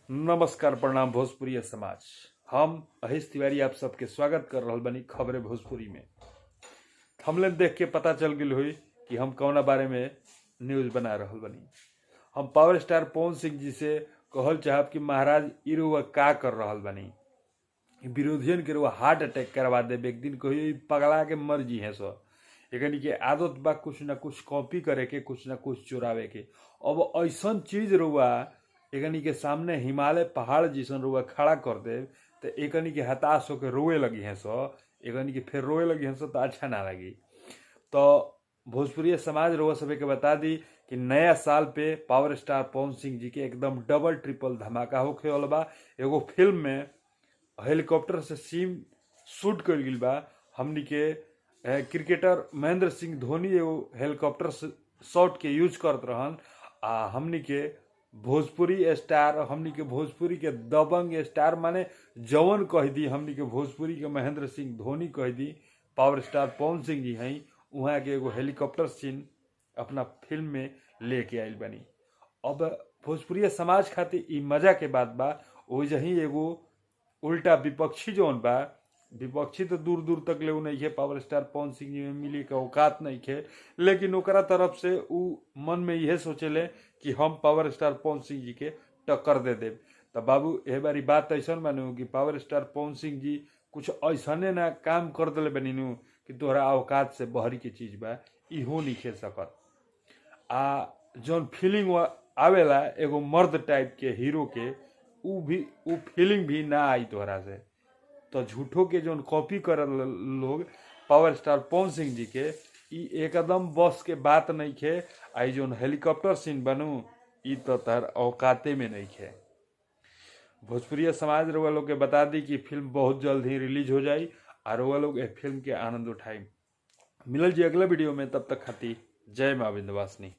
नमस्कार, प्रणाम भोजपुरी समाज। हम अहिस तिवारी आप सबके स्वागत कर रहल बनी खबरे भोजपुरी में। थंबनेल देख के पता चल गई हुई कि हम कौना बारे में न्यूज बना रहल बनी। हम पावर स्टार पवन सिंह जी से कहल चाहब कि महाराज इ रउआ का कर रहल बनी। विरोधियन के रउआ हार्ट अटैक करवा देब, एक दिन कहियो पगला के मर जी है सो। एकनी के आदत बा कुछ ना कुछ कॉपी करे के, कुछ ना कुछ चुरावे के। अब ऐसन चीज रउआ एकनी के सामने हिमालय पहाड़ जैसन रुआ खड़ा कर दे तो एकनी के हताश होकर रोए लगी हैं सो। एकनी के फिर रोए लगी हैं सो तो अच्छा ना लगी। तो भोजपुरी समाज रुआ सभी के बता दी कि नया साल पे पावर स्टार पवन सिंह जी के एकदम डबल ट्रिपल धमाका होखे वाला बा। एगो फिल्म में हेलीकॉप्टर से सीन शूट कर गई बा। हमनी के क्रिकेटर महेंद्र सिंह धोनी एगो हेलीकॉप्टर शॉट के यूज करत रहन। हमनी के भोजपुरी स्टार, हमनी के भोजपुरी के दबंग स्टार माने जवन कह दी, हमनी के भोजपुरी के महेंद्र सिंह धोनी कह दी, पावर स्टार पवन सिंह जी हैं। वहाँ के एगो हेलीकॉप्टर सीन अपना फिल्म में लेके आयल बनी। अब भोजपुरी समाज खातिर ई मजा के बात बा। वही एगो उल्टा विपक्षी जौन बा, विपक्षी तो दूर दूर तक ले नहीं है, पावर स्टार पवन सिंह जी में मिली के औकात नहीं है, लेकिन ओकरा तरफ से उ मन में यह सोचेले कि हम पावर स्टार पवन सिंह जी के टक्कर दे देव। तो बाबू ए बारी बात ऐसा मानू कि पावर स्टार पवन सिंह जी कुछ ऐसने ना काम कर दिले बनीनू कि तोहरा औकात से बहरी के चीज बा, इहो नहीं खे सकत। जौन फीलिंग आवेला एगो मर्द टाइप के हीरो के, उ फीलिंग भी ना आई तोहरा से। तो झूठो के जो कॉपी कर लोग पावर स्टार पवन सिंह जी के, एकदम बस के बात नहीं खे। आई जो हेलीकॉप्टर सीन बनू ई तो तार औकाते में नहीं खे। भोजपुरी समाज रउआ लोग के बता दी कि फिल्म बहुत जल्द ही रिलीज हो जाई और रउआ लोग फिल्म के आनंद उठाई। मिलल जी अगला वीडियो में, तब तक खातिर जय माँ विंध्यवासिनी।